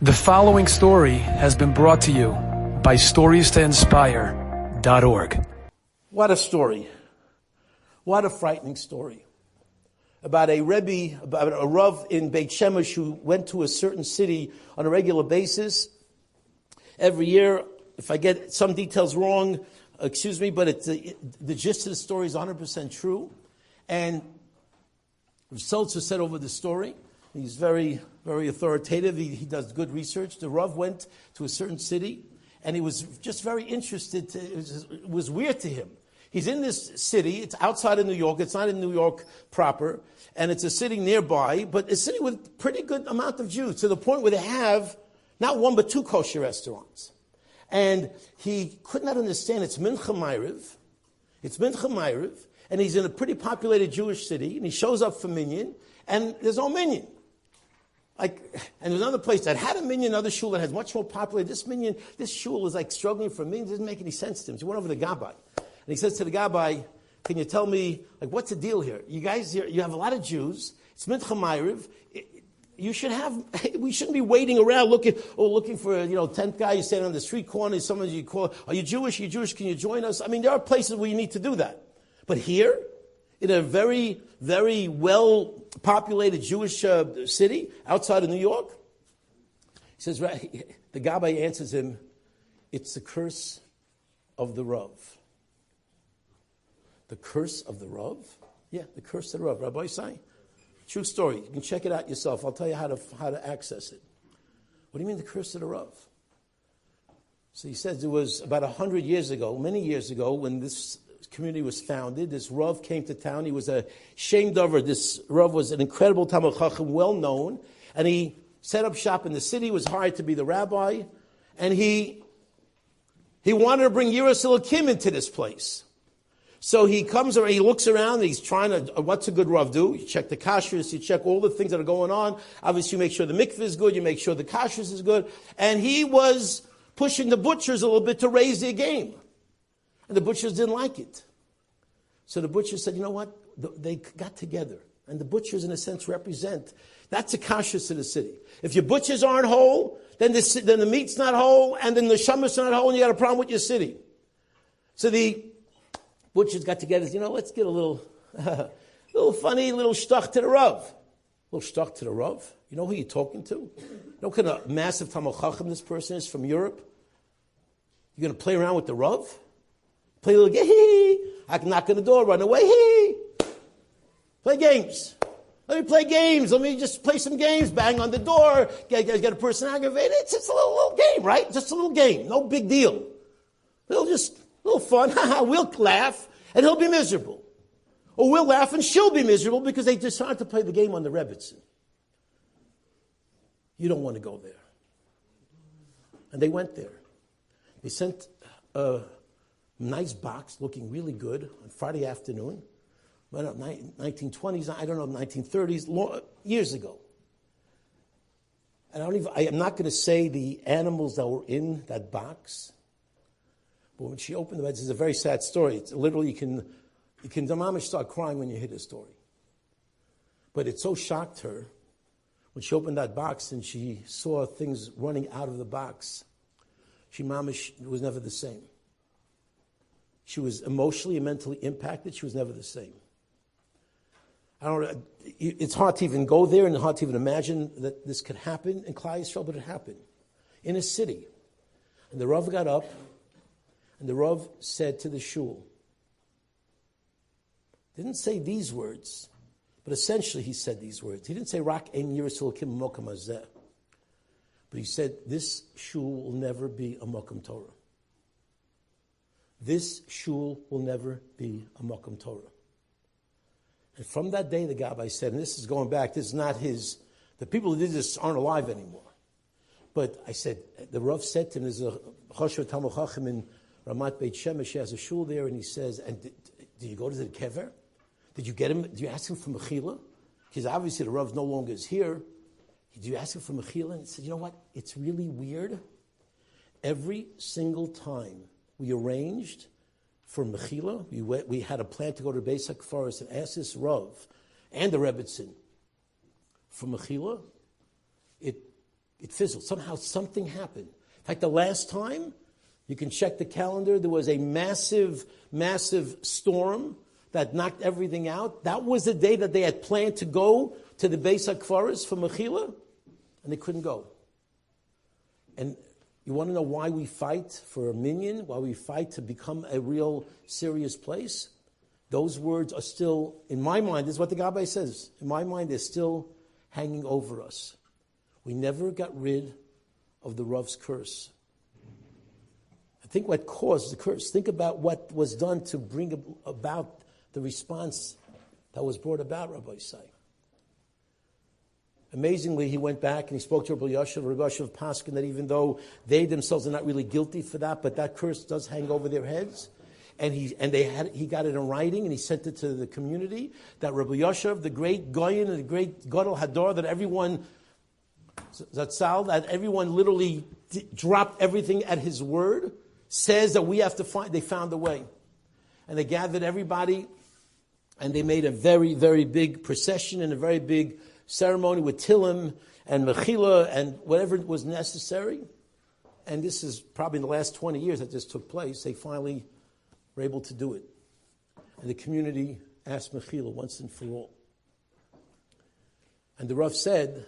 The following story has been brought to you by StoriesToInspire.org. What a story. What a frightening story. About a Rebbe, about a Rav in Beit Shemesh who went to a certain city on a regular basis. Every year, if I get some details wrong, excuse me, but the gist of the story is 100% true. And Rav Stulberger said over the story, he's very, very authoritative. He does good research. The Rav went to a certain city, and he was just very interested. It was weird to him. He's in this city. It's outside of New York. It's not in New York proper, and it's a city nearby, but a city with pretty good amount of Jews, to the point where they have not one but two kosher restaurants. And he could not understand. It's Mincha Ma'ariv. It's Mincha Ma'ariv, and he's in a pretty populated Jewish city, and he shows up for minyan, and there's no minyan. And there's another place that had a minyan, another shul that has much more popular. This minyan, this shul is like struggling for minyan. It doesn't make any sense to him. So he went over to the Gabbai. And he says to the Gabbai, can you tell me, what's the deal here? You guys here, you have a lot of Jews. It's Mincha Ma'ariv. We shouldn't be waiting around looking for, 10th guy. You stand on the street corner. Someone you call, are you Jewish? Are you Jewish? Can you join us? I mean, there are places where you need to do that. But here, in a very, very well-populated Jewish city outside of New York, he says, the Gabbai answers him, it's the curse of the Rav. The curse of the Rav? Yeah, the curse of the Rav. Rabbi Isai, true story. You can check it out yourself. I'll tell you how to access it. What do you mean the curse of the Rav? So he says it was about 100 years ago, many years ago, when this community was founded. This Rav came to town. He was a Shem Dover. This Rav was an incredible Talmid Chacham, well known, and he set up shop in the city. Was hired to be the rabbi, and he wanted to bring Yiras Elokim into this place. So he comes around, he looks around, and he's trying to. What's a good Rav do? You check the kashrus, you check all the things that are going on. Obviously, you make sure the mikveh is good. You make sure the kashrus is good. And he was pushing the butchers a little bit to raise their game. And the butchers didn't like it. So the butchers said, you know what? They got together. And the butchers, in a sense, represent. That's the kashrus of the city. If your butchers aren't whole, then the meat's not whole, and then the shamas are not whole, and you got a problem with your city. So the butchers got together and said, let's get a little funny, little shtuch to the Rav. A little shtuch to the Rav? You know who you're talking to? You know what kind of massive Talmid Chacham this person is from Europe? You're going to play around with the Rav? Play a little game, I can knock on the door, run away, play games. Let me play games. Let me just play some games, bang on the door, get a person aggravated. It's just a little game, right? Just a little game, no big deal. Little fun, we'll laugh, and he'll be miserable. Or we'll laugh and she'll be miserable because they decided to play the game on the Rebbitzin. You don't want to go there. And they went there. They sent nice box looking really good on Friday afternoon, 1920s, I don't know, 1930s, years ago. And I am not going to say the animals that were in that box, but when she opened the bed, this is a very sad story. It's literally, you can the mama start crying when you hear this story. But it so shocked her when she opened that box and she saw things running out of the box. She was never the same. She was emotionally and mentally impacted. She was never the same. It's hard to even go there and hard to even imagine that this could happen in Klal Yisrael, but it happened in a city. And the Rav got up, and the Rav said to the shul, didn't say these words, but essentially he said these words. He didn't say, Rak ein Yiras Elokim mokum hazeh. But he said, this shul will never be a mokum Torah. This shul will never be a Mokum Torah. And from that day, the Gabbai said, and this is going back, this is not the people who did this aren't alive anymore. But I said, the Rav said to him, there's a Choshev Talmid Chacham in Ramat Beit Shemesh, he has a shul there, and he says, and did you go to the kever? Did you get him, did you ask him for Mechila? Because obviously the Rav no longer is here. Did you ask him for Mechila? And he said, you know what, it's really weird. Every single time we arranged for Mechila. We had a plan to go to Beis HaKfaros and ask this Rav and the Rebbitzin for Mechila. it fizzled. Somehow something happened. In fact, the last time, you can check the calendar, there was a massive, massive storm that knocked everything out. That was the day that they had planned to go to the Beis HaKfaros for Mechila, and they couldn't go. And you want to know why we fight for a minyan, why we fight to become a real serious place? Those words are still, in my mind, this is what the Gabbai says, in my mind, they're still hanging over us. We never got rid of the Rav's curse. I think what caused the curse, think about what was done to bring about the response that was brought about, Rabbi Isai. Amazingly, he went back and he spoke to Rabbi Yashav Paskin, that even though they themselves are not really guilty for that, but that curse does hang over their heads. And he got it in writing and he sent it to the community, that Rabbi Yashav, the great Goyen and the great Gadol Hador, that everyone literally dropped everything at his word, says that we have to find, they found a way. And they gathered everybody and they made a very, very big procession and a very big ceremony with Tilim and Mechila and whatever was necessary. And this is probably in the last 20 years that this took place. They finally were able to do it. And the community asked Mechila once and for all. And the Rav said,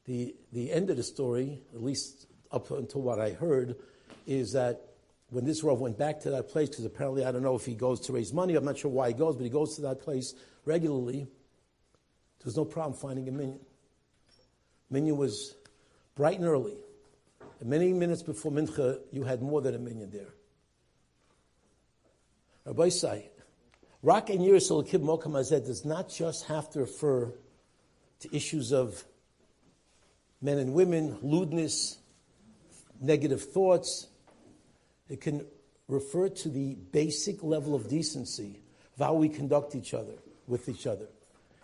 the end of the story, at least up until what I heard, is that when this Rav went back to that place, because apparently I don't know if he goes to raise money, I'm not sure why he goes, but he goes to that place regularly, there was no problem finding a minyan. Minyan was bright and early. And many minutes before Mincha, you had more than a minyan there. Rabbi Isai, Rak and Yiras Kib Mokam Hazeh does not just have to refer to issues of men and women, lewdness, negative thoughts. It can refer to the basic level of decency of how we conduct each other, with each other,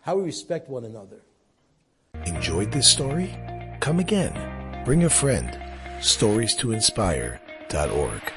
how we respect one another. Enjoyed this story? Come again. Bring a friend. StoriesToInspire.org